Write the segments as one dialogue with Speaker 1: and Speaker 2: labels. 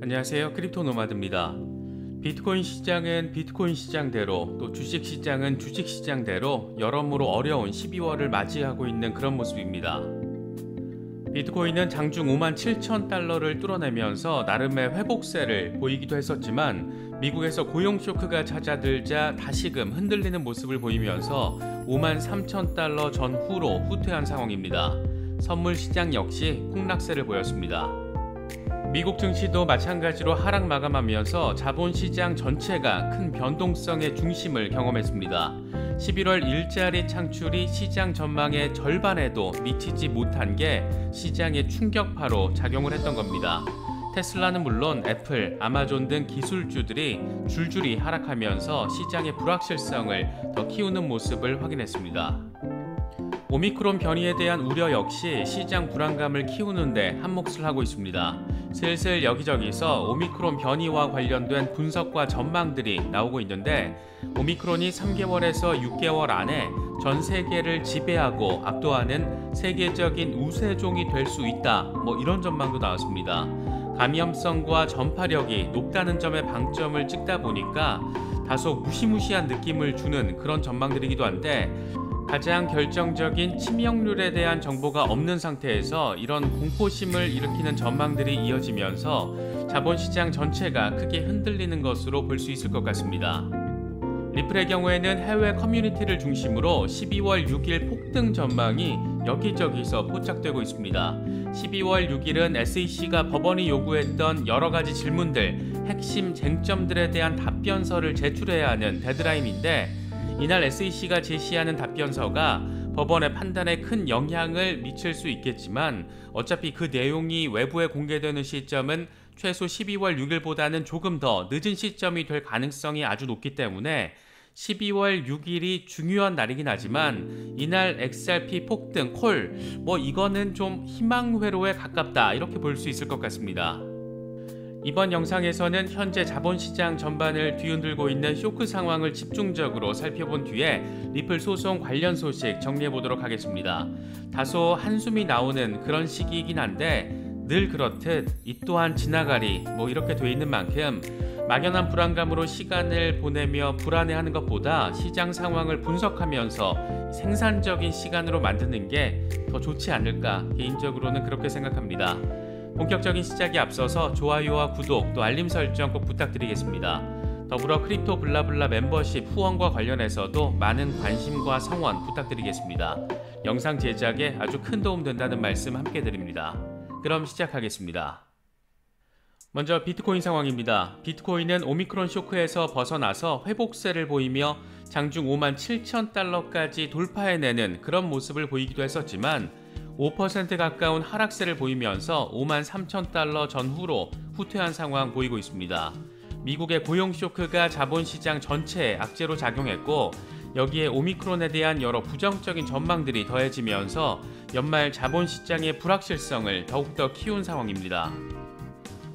Speaker 1: 안녕하세요. 크립토 노마드입니다. 비트코인 시장은 비트코인 시장대로 또 주식 시장은 주식 시장대로 여러모로 어려운 12월을 맞이하고 있는 그런 모습입니다. 비트코인은 장중 57,000달러를 뚫어내면서 나름의 회복세를 보이기도 했었지만 미국에서 고용 쇼크가 찾아들자 다시금 흔들리는 모습을 보이면서 53,000달러 전후로 후퇴한 상황입니다. 선물 시장 역시 폭락세를 보였습니다. 미국 증시도 마찬가지로 하락 마감하면서 자본시장 전체가 큰 변동성의 중심을 경험했습니다. 11월 일자리 창출이 시장 전망의 절반에도 미치지 못한 게 시장의 충격파로 작용을 했던 겁니다. 테슬라는 물론 애플, 아마존 등 기술주들이 줄줄이 하락하면서 시장의 불확실성을 더 키우는 모습을 확인했습니다. 오미크론 변이에 대한 우려 역시 시장 불안감을 키우는데 한몫을 하고 있습니다. 슬슬 여기저기서 오미크론 변이와 관련된 분석과 전망들이 나오고 있는데 오미크론이 3개월에서 6개월 안에 전 세계를 지배하고 압도하는 세계적인 우세종이 될 수 있다. 이런 전망도 나왔습니다. 감염성과 전파력이 높다는 점에 방점을 찍다 보니까 다소 무시무시한 느낌을 주는 그런 전망들이기도 한데 가장 결정적인 치명률에 대한 정보가 없는 상태에서 이런 공포심을 일으키는 전망들이 이어지면서 자본시장 전체가 크게 흔들리는 것으로 볼 수 있을 것 같습니다. 리플의 경우에는 해외 커뮤니티를 중심으로 12월 6일 폭등 전망이 여기저기서 포착되고 있습니다. 12월 6일은 SEC가 법원이 요구했던 여러 가지 질문들, 핵심 쟁점들에 대한 답변서를 제출해야 하는 데드라인인데 이날 SEC가 제시하는 답변서가 법원의 판단에 큰 영향을 미칠 수 있겠지만 어차피 그 내용이 외부에 공개되는 시점은 최소 12월 6일보다는 조금 더 늦은 시점이 될 가능성이 아주 높기 때문에 12월 6일이 중요한 날이긴 하지만 이날 XRP 폭등 콜 이거는 좀 희망회로에 가깝다 이렇게 볼 수 있을 것 같습니다. 이번 영상에서는 현재 자본시장 전반을 뒤흔들고 있는 쇼크 상황을 집중적으로 살펴본 뒤에 리플 소송 관련 소식 정리해보도록 하겠습니다. 다소 한숨이 나오는 그런 시기이긴 한데 늘 그렇듯 이 또한 지나가리 이렇게 돼 있는 만큼 막연한 불안감으로 시간을 보내며 불안해하는 것보다 시장 상황을 분석하면서 생산적인 시간으로 만드는 게 더 좋지 않을까 개인적으로는 그렇게 생각합니다. 본격적인 시작에 앞서서 좋아요와 구독 또 알림 설정 꼭 부탁드리겠습니다. 더불어 크립토 블라블라 멤버십 후원과 관련해서도 많은 관심과 성원 부탁드리겠습니다. 영상 제작에 아주 큰 도움 된다는 말씀 함께 드립니다. 그럼 시작하겠습니다. 먼저 비트코인 상황입니다. 비트코인은 오미크론 쇼크에서 벗어나서 회복세를 보이며 장중 57,000달러까지 돌파해내는 그런 모습을 보이기도 했었지만 5% 가까운 하락세를 보이면서 53,000달러 전후로 후퇴한 상황 보이고 있습니다. 미국의 고용 쇼크가 자본시장 전체에 악재로 작용했고 여기에 오미크론에 대한 여러 부정적인 전망들이 더해지면서 연말 자본시장의 불확실성을 더욱더 키운 상황입니다.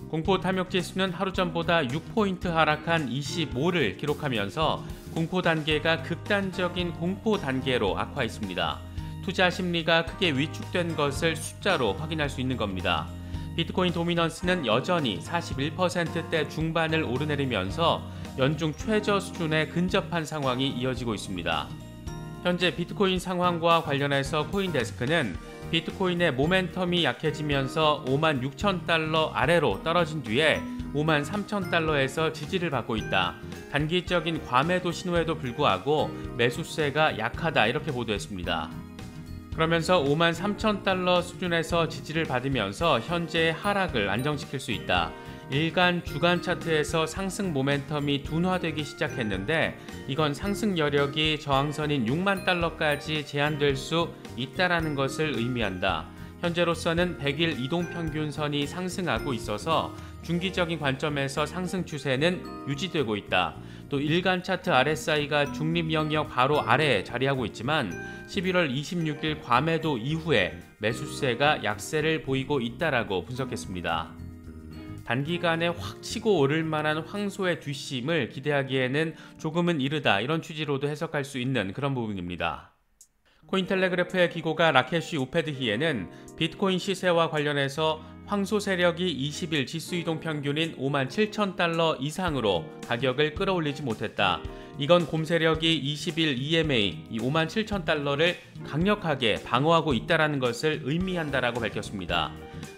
Speaker 1: 공포 탐욕지수는 하루 전보다 6포인트 하락한 25를 기록하면서 공포 단계가 극단적인 공포 단계로 악화했습니다. 투자 심리가 크게 위축된 것을 숫자로 확인할 수 있는 겁니다. 비트코인 도미넌스는 여전히 41%대 중반을 오르내리면서 연중 최저 수준에 근접한 상황이 이어지고 있습니다. 현재 비트코인 상황과 관련해서 코인데스크는 비트코인의 모멘텀이 약해지면서 56,000달러 아래로 떨어진 뒤에 53,000달러에서 지지를 받고 있다. 단기적인 과매도 신호에도 불구하고 매수세가 약하다 이렇게 보도했습니다. 그러면서 53,000달러 수준에서 지지를 받으면서 현재의 하락을 안정시킬 수 있다. 일간 주간 차트에서 상승 모멘텀이 둔화되기 시작했는데 이건 상승 여력이 저항선인 6만 달러까지 제한될 수 있다라는 것을 의미한다. 현재로서는 100일 이동평균선이 상승하고 있어서 중기적인 관점에서 상승 추세는 유지되고 있다. 또 일간 차트 RSI가 중립 영역 바로 아래에 자리하고 있지만 11월 26일 과매도 이후에 매수세가 약세를 보이고 있다라고 분석했습니다. 단기간에 확 치고 오를 만한 황소의 뒷심을 기대하기에는 조금은 이르다 이런 취지로도 해석할 수 있는 그런 부분입니다. 코인텔레그래프의 기고가 라케시 우페드히에는 비트코인 시세와 관련해서 황소 세력이 20일 지수 이동 평균인 57,000달러 이상으로 가격을 끌어올리지 못했다. 이건 곰 세력이 20일 EMA 57,000달러를 강력하게 방어하고 있다는 것을 의미한다라고 밝혔습니다.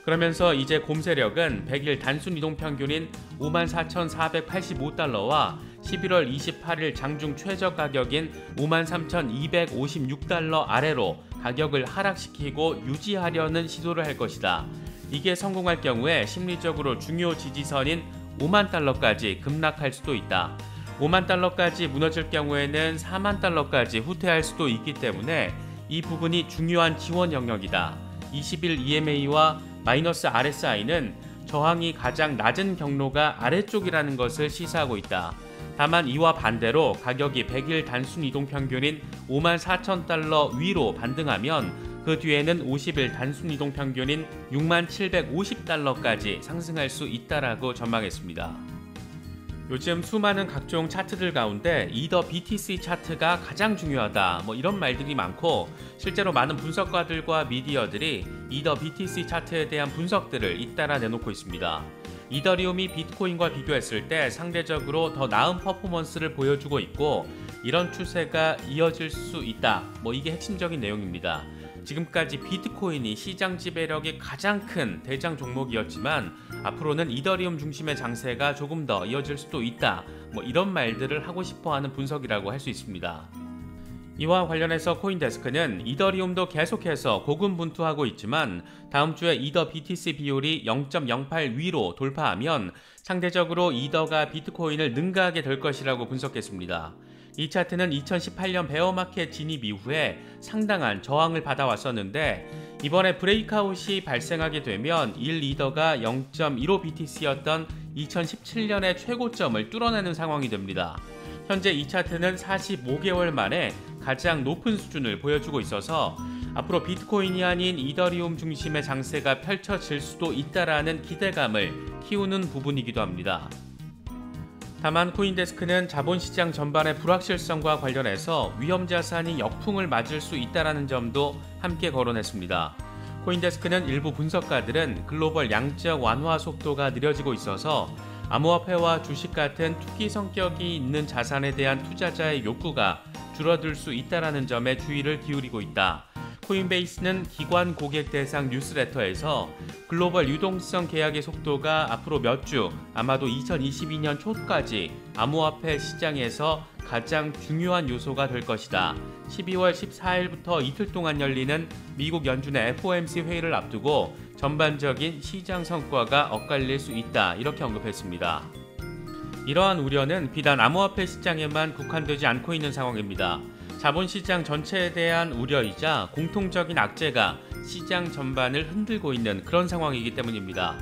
Speaker 1: 그러면서 이제 곰 세력은 100일 단순 이동 평균인 54,485달러와 11월 28일 장중 최저 가격인 53,256달러 아래로 가격을 하락시키고 유지하려는 시도를 할 것이다. 이게 성공할 경우에 심리적으로 중요 지지선인 5만 달러까지 급락할 수도 있다. 5만 달러까지 무너질 경우에는 4만 달러까지 후퇴할 수도 있기 때문에 이 부분이 중요한 지원 영역이다. 20일 EMA와 마이너스 RSI는 저항이 가장 낮은 경로가 아래쪽이라는 것을 시사하고 있다. 다만 이와 반대로 가격이 100일 단순 이동 평균인 54,000달러 위로 반등하면 그 뒤에는 50일 단순 이동 평균인 6750달러까지 상승할 수 있다라고 전망했습니다. 요즘 수많은 각종 차트들 가운데 이더 BTC 차트가 가장 중요하다 이런 말들이 많고, 실제로 많은 분석가들과 미디어들이 이더 BTC 차트에 대한 분석들을 잇따라 내놓고 있습니다. 이더리움이 비트코인과 비교했을 때 상대적으로 더 나은 퍼포먼스를 보여주고 있고, 이런 추세가 이어질 수 있다. 이게 핵심적인 내용입니다. 지금까지 비트코인이 시장 지배력이 가장 큰 대장 종목이었지만 앞으로는 이더리움 중심의 장세가 조금 더 이어질 수도 있다. 이런 말들을 하고 싶어하는 분석이라고 할 수 있습니다. 이와 관련해서 코인데스크는 이더리움도 계속해서 고군분투하고 있지만 다음 주에 이더 BTC 비율이 0.08 위로 돌파하면 상대적으로 이더가 비트코인을 능가하게 될 것이라고 분석했습니다. 이 차트는 2018년 베어마켓 진입 이후에 상당한 저항을 받아왔었는데 이번에 브레이크아웃이 발생하게 되면 1이더가 0.15BTC였던 2017년의 최고점을 뚫어내는 상황이 됩니다. 현재 이 차트는 45개월 만에 가장 높은 수준을 보여주고 있어서 앞으로 비트코인이 아닌 이더리움 중심의 장세가 펼쳐질 수도 있다라는 기대감을 키우는 부분이기도 합니다. 다만 코인데스크는 자본시장 전반의 불확실성과 관련해서 위험자산이 역풍을 맞을 수 있다는 점도 함께 거론했습니다. 코인데스크는 일부 분석가들은 글로벌 양적 완화 속도가 느려지고 있어서 암호화폐와 주식 같은 투기 성격이 있는 자산에 대한 투자자의 욕구가 줄어들 수 있다는 점에 주의를 기울이고 있다. 코인베이스는 기관 고객 대상 뉴스레터에서 글로벌 유동성 계약의 속도가 앞으로 몇 주, 아마도 2022년 초까지 암호화폐 시장에서 가장 중요한 요소가 될 것이다. 12월 14일부터 이틀 동안 열리는 미국 연준의 FOMC 회의를 앞두고 전반적인 시장 성과가 엇갈릴 수 있다. 이렇게 언급했습니다. 이러한 우려는 비단 암호화폐 시장에만 국한되지 않고 있는 상황입니다. 자본시장 전체에 대한 우려이자 공통적인 악재가 시장 전반을 흔들고 있는 그런 상황이기 때문입니다.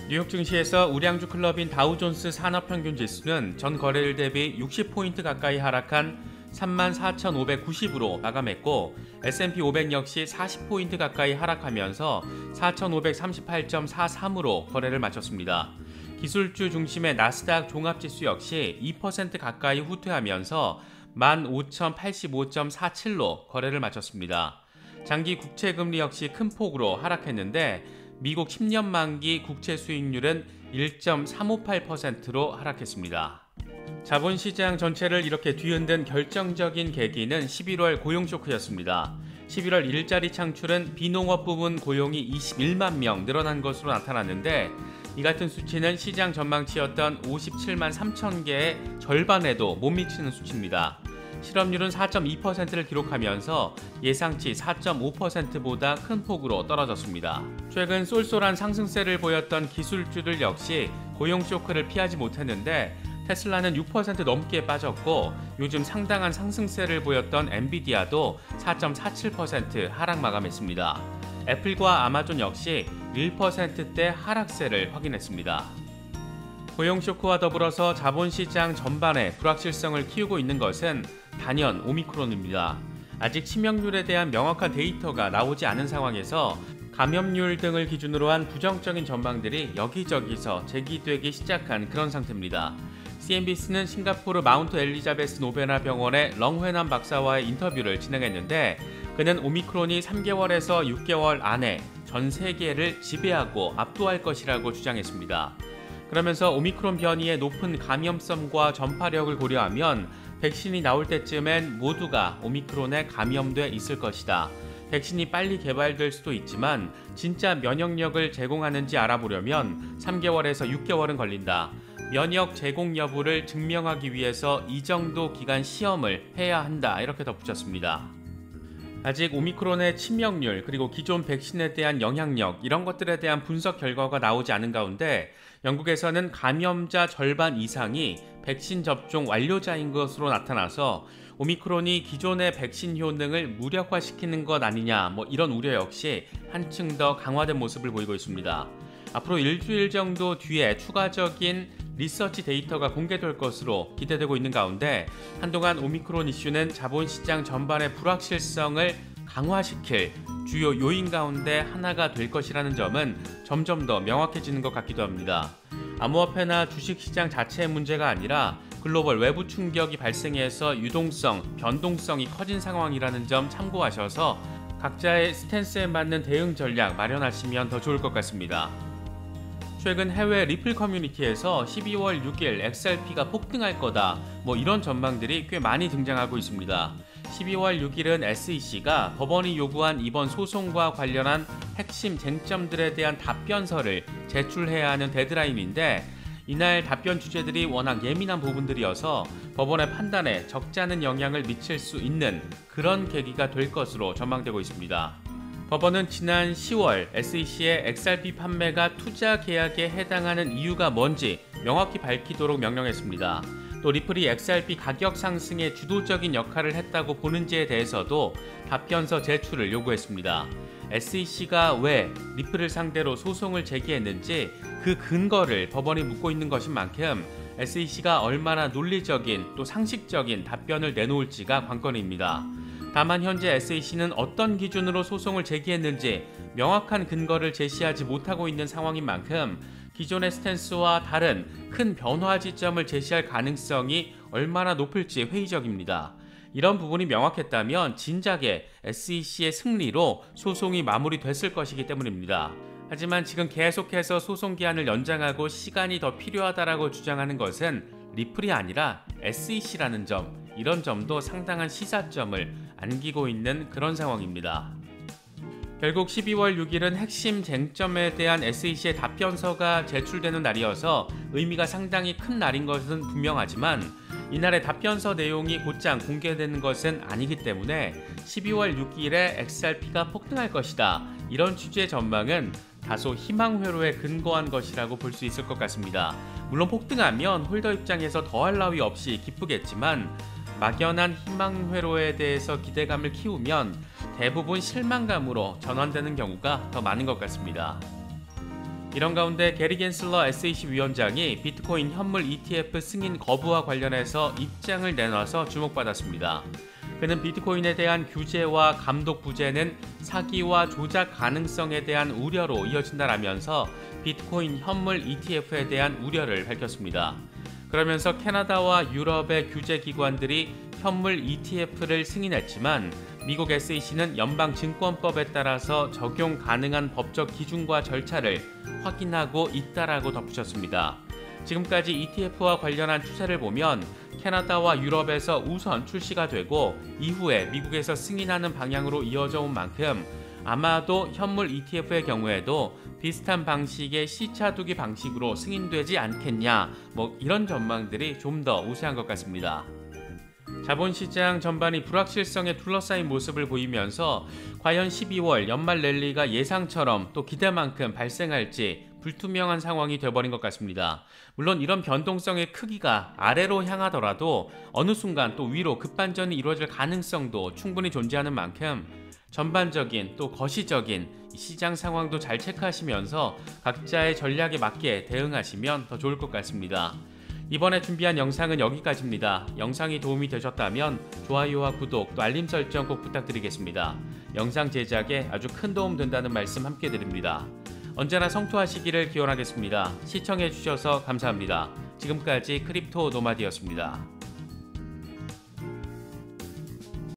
Speaker 1: 뉴욕 증시에서 우량주 클럽인 다우존스 산업평균지수는 전 거래일 대비 60포인트 가까이 하락한 34,590으로 마감했고 S&P 500 역시 40포인트 가까이 하락하면서 4,538.43으로 거래를 마쳤습니다. 기술주 중심의 나스닥 종합지수 역시 2% 가까이 후퇴하면서 15,085.47로 거래를 마쳤습니다. 장기 국채금리 역시 큰 폭으로 하락했는데 미국 10년 만기 국채 수익률은 1.358%로 하락했습니다. 자본시장 전체를 이렇게 뒤흔든 결정적인 계기는 11월 고용 쇼크였습니다. 11월 일자리 창출은 비농업 부문 고용이 21만 명 늘어난 것으로 나타났는데 이 같은 수치는 시장 전망치였던 57만 3천 개의 절반에도 못 미치는 수치입니다. 실업률은 4.2%를 기록하면서 예상치 4.5%보다 큰 폭으로 떨어졌습니다. 최근 쏠쏠한 상승세를 보였던 기술주들 역시 고용 쇼크를 피하지 못했는데 테슬라는 6% 넘게 빠졌고 요즘 상당한 상승세를 보였던 엔비디아도 4.47% 하락 마감했습니다. 애플과 아마존 역시 1%대 하락세를 확인했습니다. 고용 쇼크와 더불어서 자본시장 전반에 불확실성을 키우고 있는 것은 단연 오미크론입니다. 아직 치명률에 대한 명확한 데이터가 나오지 않은 상황에서 감염률 등을 기준으로 한 부정적인 전망들이 여기저기서 제기되기 시작한 그런 상태입니다. CNBC는 싱가포르 마운트 엘리자베스 노베나 병원의 렁회남 박사와의 인터뷰를 진행했는데 그는 오미크론이 3개월에서 6개월 안에 전 세계를 지배하고 압도할 것이라고 주장했습니다. 그러면서 오미크론 변이의 높은 감염성과 전파력을 고려하면 백신이 나올 때쯤엔 모두가 오미크론에 감염돼 있을 것이다. 백신이 빨리 개발될 수도 있지만 진짜 면역력을 제공하는지 알아보려면 3개월에서 6개월은 걸린다. 면역 제공 여부를 증명하기 위해서 이 정도 기간 시험을 해야 한다. 이렇게 덧붙였습니다. 아직 오미크론의 치명률 그리고 기존 백신에 대한 영향력 이런 것들에 대한 분석 결과가 나오지 않은 가운데 영국에서는 감염자 절반 이상이 백신 접종 완료자인 것으로 나타나서 오미크론이 기존의 백신 효능을 무력화시키는 것 아니냐 이런 우려 역시 한층 더 강화된 모습을 보이고 있습니다. 앞으로 일주일 정도 뒤에 추가적인 리서치 데이터가 공개될 것으로 기대되고 있는 가운데 한동안 오미크론 이슈는 자본시장 전반의 불확실성을 강화시킬 주요 요인 가운데 하나가 될 것이라는 점은 점점 더 명확해지는 것 같기도 합니다. 암호화폐나 주식시장 자체의 문제가 아니라 글로벌 외부 충격이 발생해서 유동성, 변동성이 커진 상황이라는 점 참고하셔서 각자의 스탠스에 맞는 대응 전략 마련하시면 더 좋을 것 같습니다. 최근 해외 리플 커뮤니티에서 12월 6일 XRP가 폭등할 거다 이런 전망들이 꽤 많이 등장하고 있습니다. 12월 6일은 SEC가 법원이 요구한 이번 소송과 관련한 핵심 쟁점들에 대한 답변서를 제출해야 하는 데드라인인데 이날 답변 주제들이 워낙 예민한 부분들이어서 법원의 판단에 적지 않은 영향을 미칠 수 있는 그런 계기가 될 것으로 전망되고 있습니다. 법원은 지난 10월 SEC의 XRP 판매가 투자 계약에 해당하는 이유가 뭔지 명확히 밝히도록 명령했습니다. 또 리플이 XRP 가격 상승에 주도적인 역할을 했다고 보는지에 대해서도 답변서 제출을 요구했습니다. SEC가 왜 리플을 상대로 소송을 제기했는지 그 근거를 법원이 묻고 있는 것인 만큼 SEC가 얼마나 논리적인 또 상식적인 답변을 내놓을지가 관건입니다. 다만 현재 SEC는 어떤 기준으로 소송을 제기했는지 명확한 근거를 제시하지 못하고 있는 상황인 만큼 기존의 스탠스와 다른 큰 변화 지점을 제시할 가능성이 얼마나 높을지 회의적입니다. 이런 부분이 명확했다면 진작에 SEC의 승리로 소송이 마무리됐을 것이기 때문입니다. 하지만 지금 계속해서 소송 기한을 연장하고 시간이 더 필요하다라고 주장하는 것은 리플이 아니라 SEC라는 점, 이런 점도 상당한 시사점을 안기고 있는 그런 상황입니다. 결국 12월 6일은 핵심 쟁점에 대한 SEC의 답변서가 제출되는 날이어서 의미가 상당히 큰 날인 것은 분명하지만 이날의 답변서 내용이 곧장 공개되는 것은 아니기 때문에 12월 6일에 XRP가 폭등할 것이다. 이런 취지의 전망은 다소 희망회로에 근거한 것이라고 볼 수 있을 것 같습니다. 물론 폭등하면 홀더 입장에서 더할 나위 없이 기쁘겠지만 막연한 희망회로에 대해서 기대감을 키우면 대부분 실망감으로 전환되는 경우가 더 많은 것 같습니다. 이런 가운데 게리 겐슬러 SEC 위원장이 비트코인 현물 ETF 승인 거부와 관련해서 입장을 내놔서 주목받았습니다. 그는 비트코인에 대한 규제와 감독 부재는 사기와 조작 가능성에 대한 우려로 이어진다라면서 비트코인 현물 ETF에 대한 우려를 밝혔습니다. 그러면서 캐나다와 유럽의 규제 기관들이 현물 ETF를 승인했지만 미국 SEC는 연방증권법에 따라서 적용 가능한 법적 기준과 절차를 확인하고 있다라고 덧붙였습니다. 지금까지 ETF와 관련한 추세를 보면 캐나다와 유럽에서 우선 출시가 되고 이후에 미국에서 승인하는 방향으로 이어져 온 만큼 아마도 현물 ETF의 경우에도 비슷한 방식의 시차두기 방식으로 승인되지 않겠냐 이런 전망들이 좀 더 우세한 것 같습니다. 자본시장 전반이 불확실성에 둘러싸인 모습을 보이면서 과연 12월 연말 랠리가 예상처럼 또 기대만큼 발생할지 불투명한 상황이 되어버린 것 같습니다. 물론 이런 변동성의 크기가 아래로 향하더라도 어느 순간 또 위로 급반전이 이루어질 가능성도 충분히 존재하는 만큼 전반적인 또 거시적인 시장 상황도 잘 체크하시면서 각자의 전략에 맞게 대응하시면 더 좋을 것 같습니다. 이번에 준비한 영상은 여기까지입니다. 영상이 도움이 되셨다면 좋아요와 구독 또 알림 설정 꼭 부탁드리겠습니다. 영상 제작에 아주 큰 도움 된다는 말씀 함께 드립니다. 언제나 성투하시기를 기원하겠습니다. 시청해주셔서 감사합니다. 지금까지 크립토 노마드였습니다.